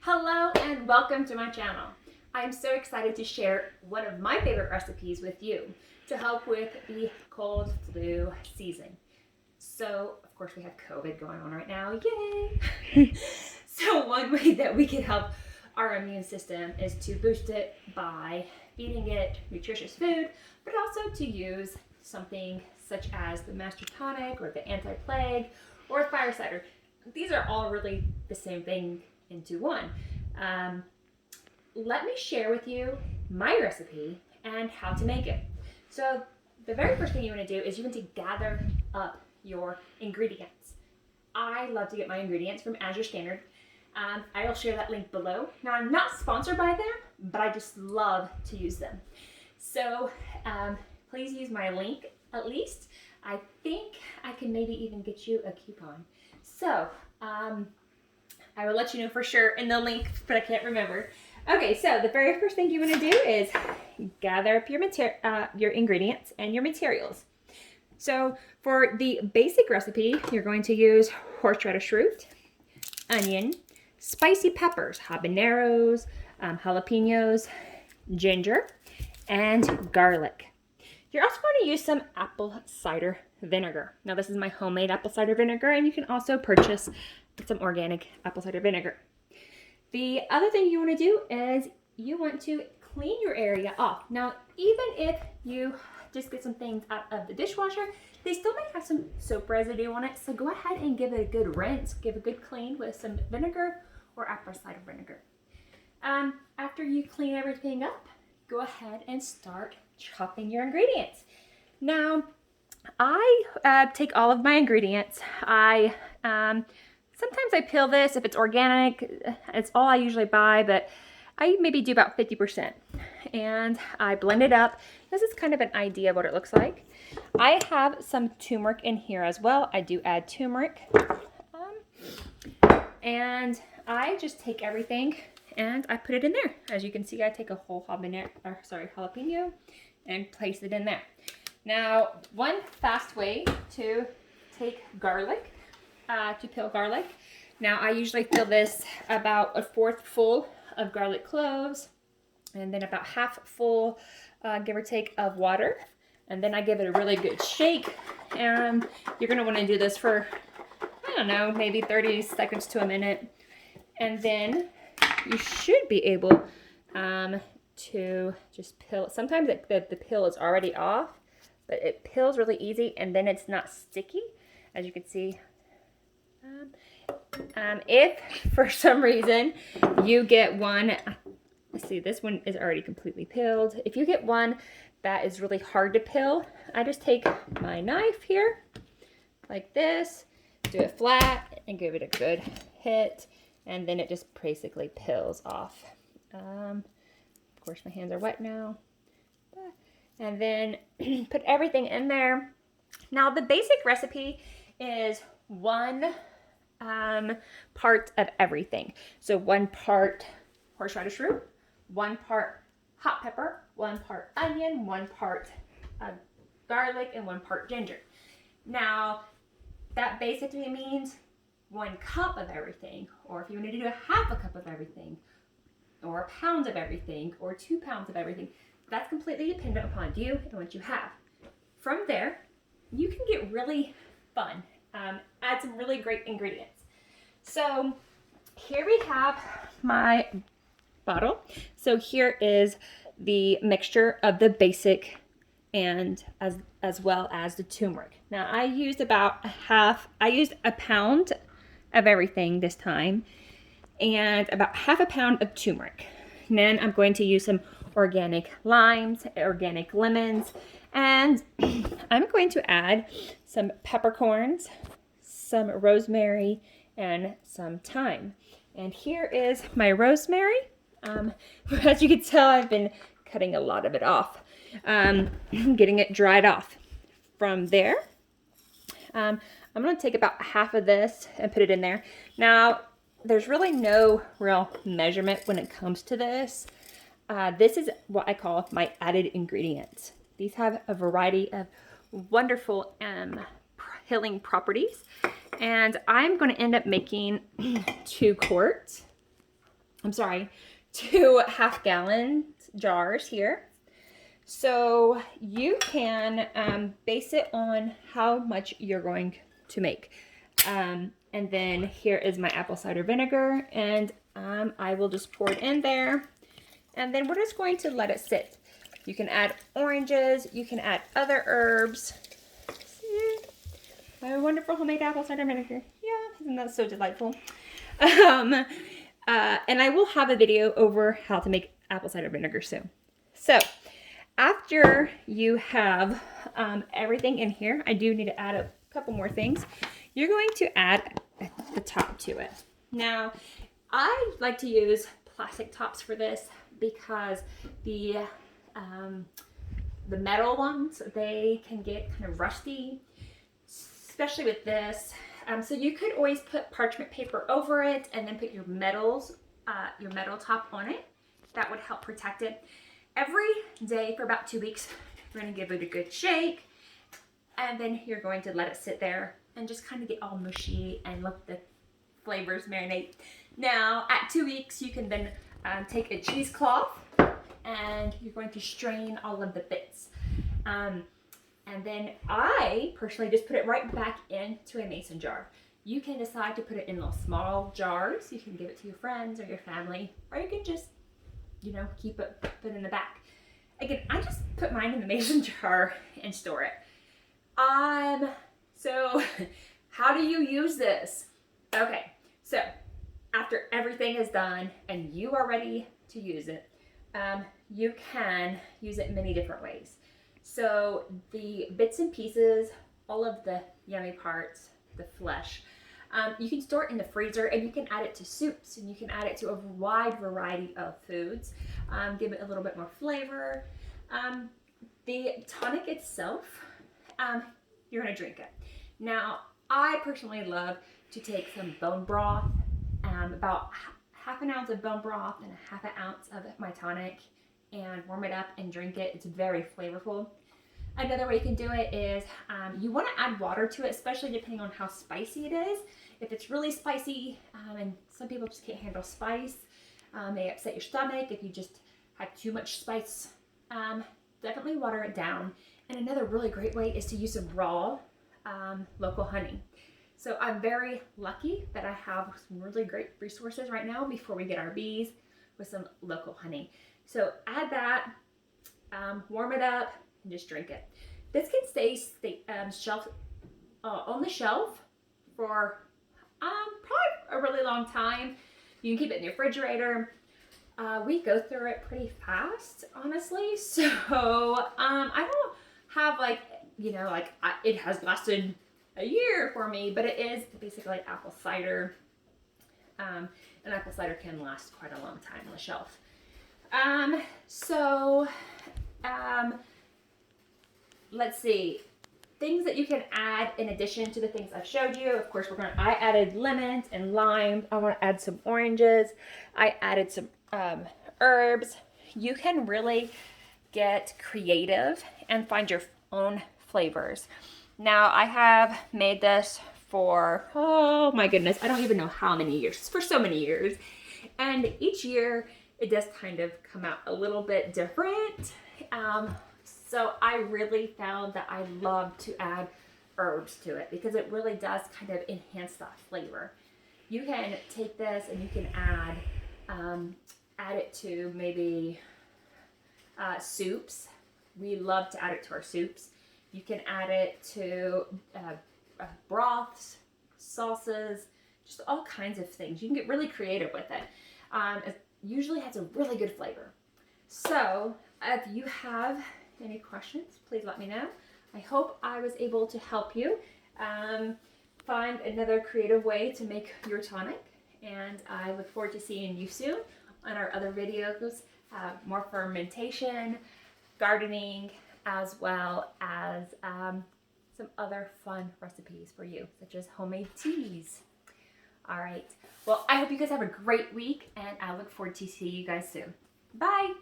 Hello and welcome to my channel. I am so excited to share one of my favorite recipes with you to help with the cold flu season. So, of course, we have COVID going on right now, yay! So one way that we can help our immune system is to boost it by feeding it nutritious food, but also to use something such as the master tonic or the anti-plague or fire cider. These are all really the same thing into one. Let me share with you my recipe and how to make it. So the very first thing you want to do is you want to gather up your ingredients. I love to get my ingredients from Azure Standard. I will share that link below. Now, I'm not sponsored by them, but I just love to use them. So please use my link at least. I think I can maybe even get you a coupon. So I will let you know for sure in the link, but I can't remember. Okay, so the very first thing you want to do is gather up your ingredients and your materials. So for the basic recipe, you're going to use horseradish root, onion, spicy peppers, habaneros, jalapenos, ginger, and garlic. You're also going to use some apple cider vinegar. Now this is my homemade apple cider vinegar, and you can also purchase some organic apple cider vinegar. The other thing you want to do is you want to clean your area off. Now, even if you just get some things out of the dishwasher, they still might have some soap residue on it. So go ahead and give it a good rinse, give a good clean with some vinegar or apple cider vinegar. After you clean everything up, go ahead and start chopping your ingredients. Now, I take all of my ingredients. Sometimes I peel this if it's organic. It's all I usually buy, but I maybe do about 50%. And I blend it up. This is kind of an idea of what it looks like. I have some turmeric in here as well. I do add turmeric. And I just take everything and I put it in there. As you can see, I take a whole jalapeno and place it in there. Now, one fast way to take garlic, to peel garlic. Now, I usually fill this about a fourth full of garlic cloves, and then about half full, give or take, of water. And then I give it a really good shake. And you're gonna wanna do this for, I don't know, maybe 30 seconds to a minute. And then you should be able to just peel. Sometimes the peel is already off, but it peels really easy, and then it's not sticky, as you can see. If for some reason you get one, let's see, this one is already completely peeled. If you get one that is really hard to peel, I just take my knife here, like this, do it flat, and give it a good hit, and then it just basically peels off. Of course, my hands are wet now. And then put everything in there. Now, the basic recipe is one part of everything. So 1 part horseradish root, 1 part hot pepper, 1 part onion, 1 part garlic, and 1 part ginger. Now, that basically means 1 cup of everything, or if you want to do a half a cup of everything, or a pound of everything, or 2 pounds of everything. That's completely dependent upon you and what you have. From there, you can get really fun. Add some really great ingredients. So here we have my bottle. So here is the mixture of the basic and as well as the turmeric. Now I used a pound of everything this time, and about half a pound of turmeric. And then I'm going to use some organic limes, organic lemons, and I'm going to add some peppercorns, some rosemary, and some thyme. And here is my rosemary. As you can tell, I've been cutting a lot of it off, getting it dried off. From there, I'm going to take about half of this and put it in there. Now, there's really no real measurement when it comes to this. This is what I call my added ingredients. These have a variety of wonderful healing properties. And I'm going to end up making 2 quarts. 2 half-gallon jars here. So you can base it on how much you're going to make. And then here is my apple cider vinegar, and I will just pour it in there. And then we're just going to let it sit. You can add oranges, you can add other herbs. See? My wonderful homemade apple cider vinegar. Yeah, isn't that so delightful? And I will have a video over how to make apple cider vinegar soon. So after you have everything in here, I do need to add a couple more things. You're going to add the top to it. Now, I like to use plastic tops for this because the metal ones, they can get kind of rusty, especially with this. So you could always put parchment paper over it and then put your metal top on it. That would help protect it. Every day for about 2 weeks, you're going to give it a good shake, and then you're going to let it sit there and just kind of get all mushy and let the flavors marinate. Now, at 2 weeks, you can then take a cheesecloth and you're going to strain all of the bits. And then I personally just put it right back into a mason jar. You can decide to put it in those small jars. You can give it to your friends or your family, or you can just, you know, keep it, put it in the back. Again, I just put mine in the mason jar and store it. So how do you use this? Okay, so after everything is done and you are ready to use it, you can use it many different ways. So the bits and pieces, all of the yummy parts, the flesh, you can store it in the freezer, and you can add it to soups, and you can add it to a wide variety of foods. Give it a little bit more flavor. The tonic itself, you're gonna drink it. Now, I personally love to take some bone broth, about half an ounce of bone broth and a half an ounce of my tonic, and warm it up and drink it. It's very flavorful. Another way you can do it is you want to add water to it, especially depending on how spicy it is. If it's really spicy, and some people just can't handle spice, may upset your stomach if you just have too much spice, definitely water it down. And another really great way is to use some raw local honey. So I'm very lucky that I have some really great resources right now before we get our bees with some local honey. So add that, warm it up, and just drink it. This can stay on the shelf for probably a really long time. You can keep it in your refrigerator. We go through it pretty fast, honestly. So I don't have it has lasted a year for me, but it is basically apple cider. And apple cider can last quite a long time on the shelf. Let's see, things that you can add in addition to the things I've showed you. Of course, I added lemons and lime. I want to add some oranges. I added some herbs. You can really get creative and find your own flavors. Now, I have made this for, oh my goodness, I don't even know how many years, for so many years. And each year it does kind of come out a little bit different. So I really found that I love to add herbs to it because it really does kind of enhance that flavor. You can take this and you can add it to maybe soups. We love to add it to our soups. You can add it to broths, salsas, just all kinds of things. You can get really creative with it. It usually has a really good flavor. So if you have any questions, please let me know. I hope I was able to help you find another creative way to make your tonic. And I look forward to seeing you soon on our other videos, more fermentation, gardening, as well as some other fun recipes for you, such as homemade teas. All right. Well, I hope you guys have a great week, and I look forward to seeing you guys soon. Bye.